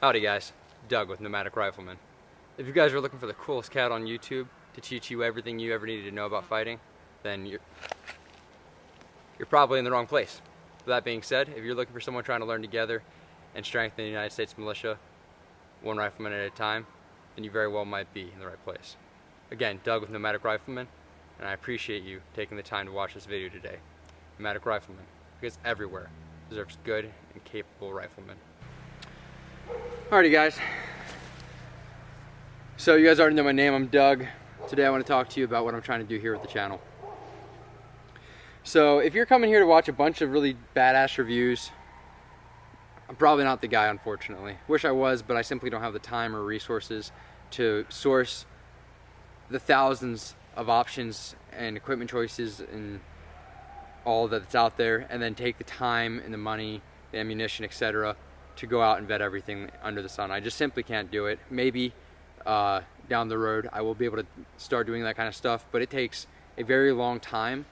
Howdy guys, Doug with Nomadic Rifleman. If you guys are looking for the coolest cat on YouTube to teach you everything you ever needed to know about fighting, then you're probably in the wrong place. With that being said, if you're looking for someone trying to learn together and strengthen the United States militia, one rifleman at a time, then you very well might be in the right place. Again, Doug with Nomadic Rifleman, and I appreciate you taking the time to watch this video today. Nomadic Rifleman, because everywhere deserves good and capable riflemen. Alrighty guys, so you guys already know my name, I'm Doug. Today I want to talk to you about what I'm trying to do here with the channel. So if you're coming here to watch a bunch of really badass reviews, I'm probably not the guy, unfortunately. Wish I was, but I simply don't have the time or resources to source the thousands of options and equipment choices and all that's out there, and then take the time and the money, the ammunition, etc. to go out and vet everything under the sun. I just simply can't do it. Maybe down the road I will be able to start doing that kind of stuff, but it takes a very long time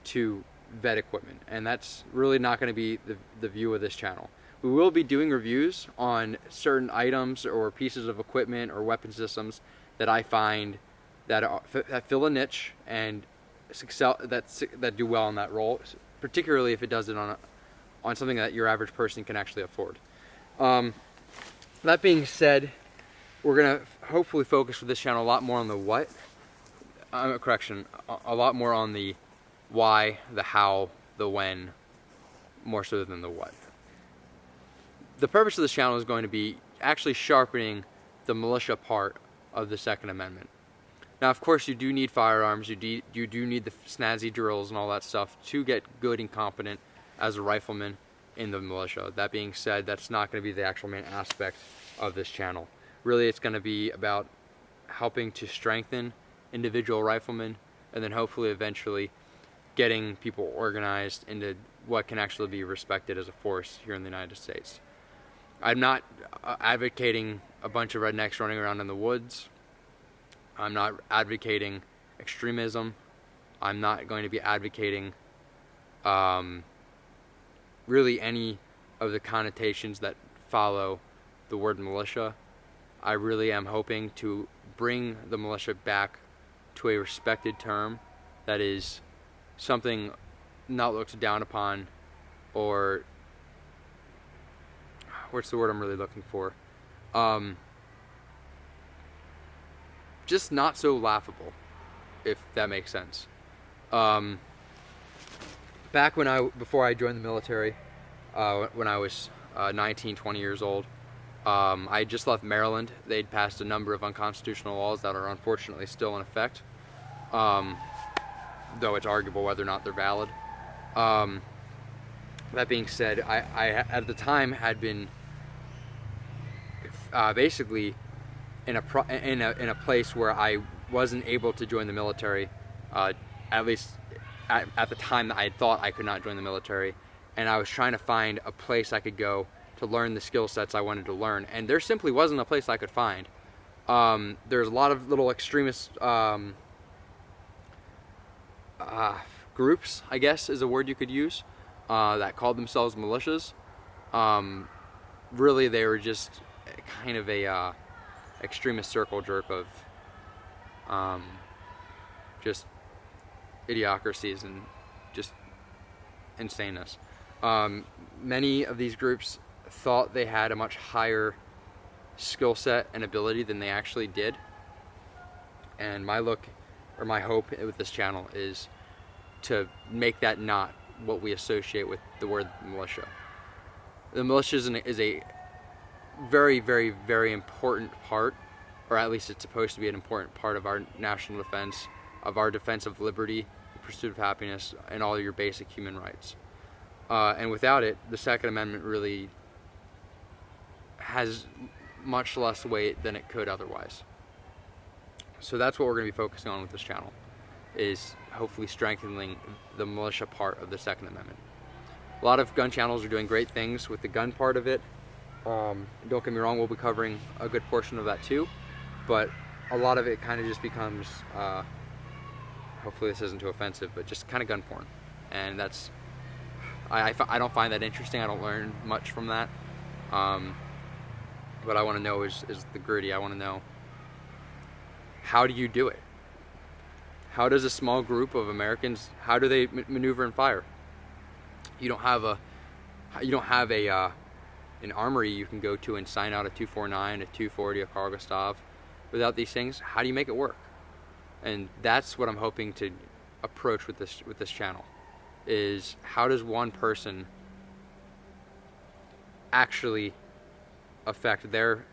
to vet equipment, and that's really not going to be the view of this channel. We will be doing reviews on certain items or pieces of equipment or weapon systems that I find that fill a niche and that do well in that role, particularly if it does it on something that your average person can actually afford. That being said, we're gonna hopefully focus with this channel a lot more on the what. A lot more on the why, the how, the when, more so than the what. The purpose of this channel is going to be actually sharpening the militia part of the Second Amendment. Now, of course, you do need firearms, you do need the snazzy drills and all that stuff to get good and competent as a rifleman in the militia. That being said, that's not going to be the actual main aspect of this channel. Really, it's going to be about helping to strengthen individual riflemen, and then hopefully eventually getting people organized into what can actually be respected as a force here in the United States. I'm not advocating a bunch of rednecks running around in the woods. I'm not advocating extremism. I'm not going to be advocating really any of the connotations that follow the word militia. I really am hoping to bring the militia back to a respected term that is something not looked down upon, or what's the word I'm really looking for? Just not so laughable, if that makes sense. Back before I joined the military, when I was 19, 20 years old, I had just left Maryland. They'd passed a number of unconstitutional laws that are unfortunately still in effect, though it's arguable whether or not they're valid. That being said, I at the time had been basically in a place where I wasn't able to join the military, at least at the time that I had thought I could not join the military, and I was trying to find a place I could go to learn the skill sets I wanted to learn, and there simply wasn't a place I could find. There's a lot of little extremist groups, I guess is a word you could use, that called themselves militias. Really, they were just kind of a extremist circle jerk of just idiocracies and just insaneness. Many of these groups thought they had a much higher skill set and ability than they actually did, and my hope with this channel is to make that not what we associate with the word militia. The militia is a very, very, very important part, or at least it's supposed to be an important part of our national defense, of our defense of liberty, the pursuit of happiness, and all your basic human rights. And without it, the Second Amendment really has much less weight than it could otherwise. So that's what we're going to be focusing on with this channel, is hopefully strengthening the militia part of the Second Amendment. A lot of gun channels are doing great things with the gun part of it. Don't get me wrong, we'll be covering a good portion of that too, but a lot of it kind of just becomes, hopefully this isn't too offensive, but just kind of gun porn. And that's, I don't find that interesting. I don't learn much from that. What I want to know is the gritty. I want to know, how do you do it? How does a small group of Americans, how do they maneuver and fire? You don't have an armory you can go to and sign out a 249, a 240, a Carl Gustav. Without these things, how do you make it work? And that's what I'm hoping to approach with this channel, is how does one person actually affect their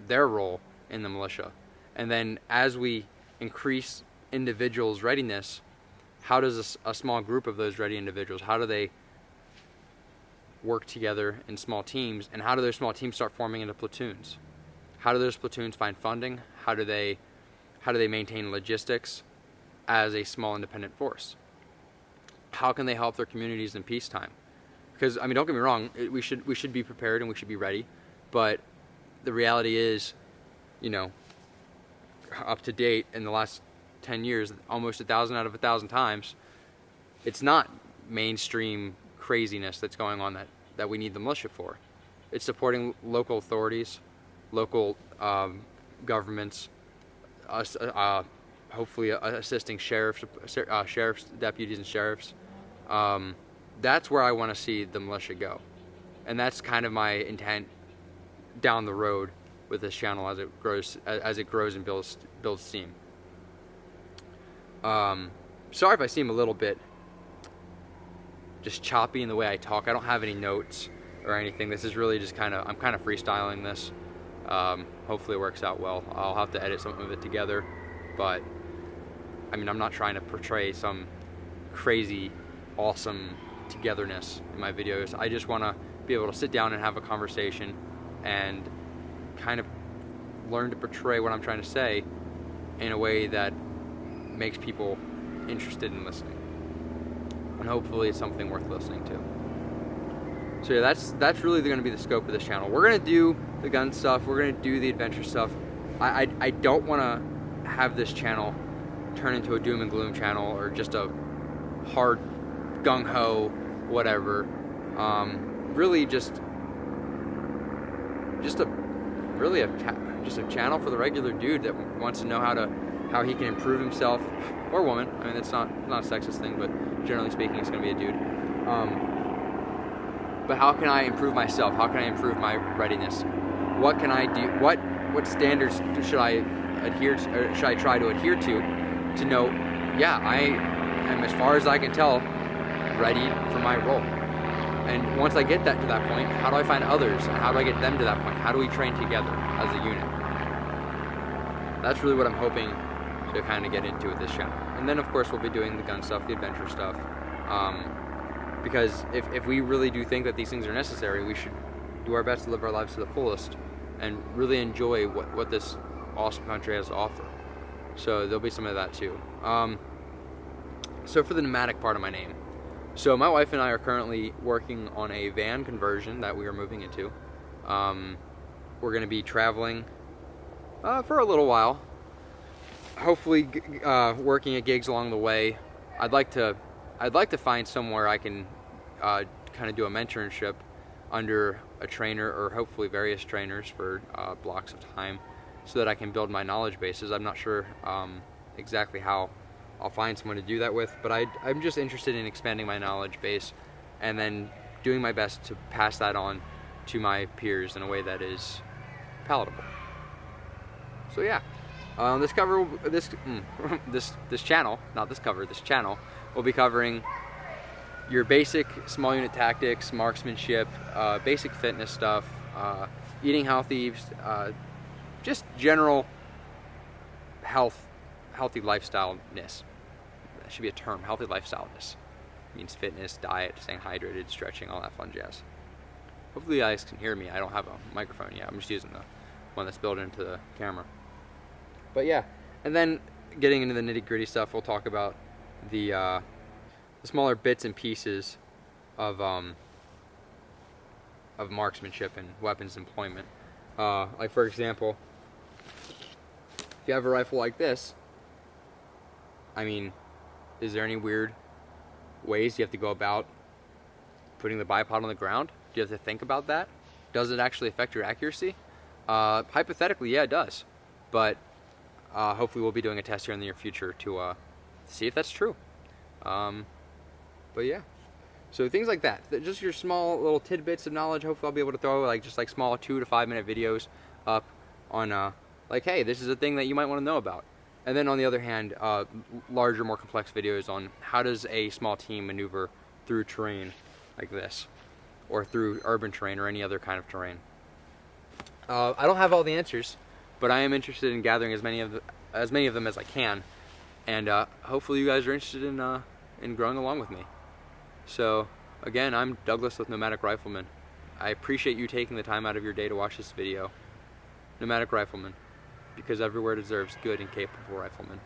role in the militia? And then as we increase individuals' readiness, how does a small group of those ready individuals, how do they work together in small teams, and how do those small teams start forming into platoons? How do those platoons find funding? How do they maintain logistics as a small independent force? How can they help their communities in peacetime? Because, I mean, don't get me wrong, we should be prepared and we should be ready, but the reality is, you know, up to date in the last 10 years, almost 1,000 out of 1,000 times, it's not mainstream craziness that's going on that we need the militia for. It's supporting local authorities, local governments, hopefully assisting sheriffs, deputies and sheriffs. That's where I want to see the militia go. And that's kind of my intent down the road with this channel as it grows and builds steam. Sorry if I seem a little bit just choppy in the way I talk. I don't have any notes or anything. This is really just I'm kind of freestyling this. Hopefully it works out well. I'll have to edit some of it together, but I mean, I'm not trying to portray some crazy, awesome togetherness in my videos. I just want to be able to sit down and have a conversation and kind of learn to portray what I'm trying to say in a way that makes people interested in listening. And hopefully it's something worth listening to. So yeah, that's really going to be the scope of this channel. We're going to do the gun stuff. We're going to do the adventure stuff. I don't want to have this channel turn into a doom and gloom channel or just a hard gung-ho whatever. Really just a channel for the regular dude that wants to know how he can improve himself, or woman. I mean, it's not a sexist thing, but generally speaking, it's going to be a dude. But how can I improve myself? How can I improve my readiness? What can I do? What standards should I adhere to, or should I try to adhere to know, yeah, I am, as far as I can tell, ready for my role. And once I get to that point, how do I find others? How do I get them to that point? How do we train together as a unit? That's really what I'm hoping to kind of get into with this channel. And then, of course, we'll be doing the gun stuff, the adventure stuff. Because if we really do think that these things are necessary, we should do our best to live our lives to the fullest and really enjoy what this awesome country has to offer. So there'll be some of that too. So for the nomadic part of my name, so my wife and I are currently working on a van conversion that we are moving into. We're going to be traveling for a little while, hopefully working at gigs along the way. I'd like to find somewhere I can kind of do a mentorship under a trainer, or hopefully various trainers for blocks of time, so that I can build my knowledge bases. I'm not sure exactly how I'll find someone to do that with, but I'm just interested in expanding my knowledge base and then doing my best to pass that on to my peers in a way that is palatable. So yeah, this channel will be covering your basic small unit tactics, marksmanship, basic fitness stuff, eating healthy, just general healthy lifestyle-ness. That should be a term, healthy lifestyle-ness. It means fitness, diet, staying hydrated, stretching, all that fun jazz. Hopefully you guys can hear me. I don't have a microphone yet. I'm just using the one that's built into the camera. But yeah, and then getting into the nitty-gritty stuff, we'll talk about the smaller bits and pieces of marksmanship and weapons employment. Like for example, if you have a rifle like this, I mean, is there any weird ways you have to go about putting the bipod on the ground? Do you have to think about that? Does it actually affect your accuracy? Hypothetically, yeah, it does. But hopefully we'll be doing a test here in the near future to see if that's true. But yeah. So things like that, just your small little tidbits of knowledge. Hopefully I'll be able to throw like small 2 to 5 minute videos up on like, hey, this is a thing that you might want to know about. And then on the other hand, larger, more complex videos on how does a small team maneuver through terrain like this, or through urban terrain or any other kind of terrain. I don't have all the answers, but I am interested in gathering as many of them as I can, and hopefully you guys are interested in growing along with me. So again, I'm Douglas with Nomadic Rifleman. I appreciate you taking the time out of your day to watch this video. Nomadic Rifleman, because everywhere deserves good and capable riflemen.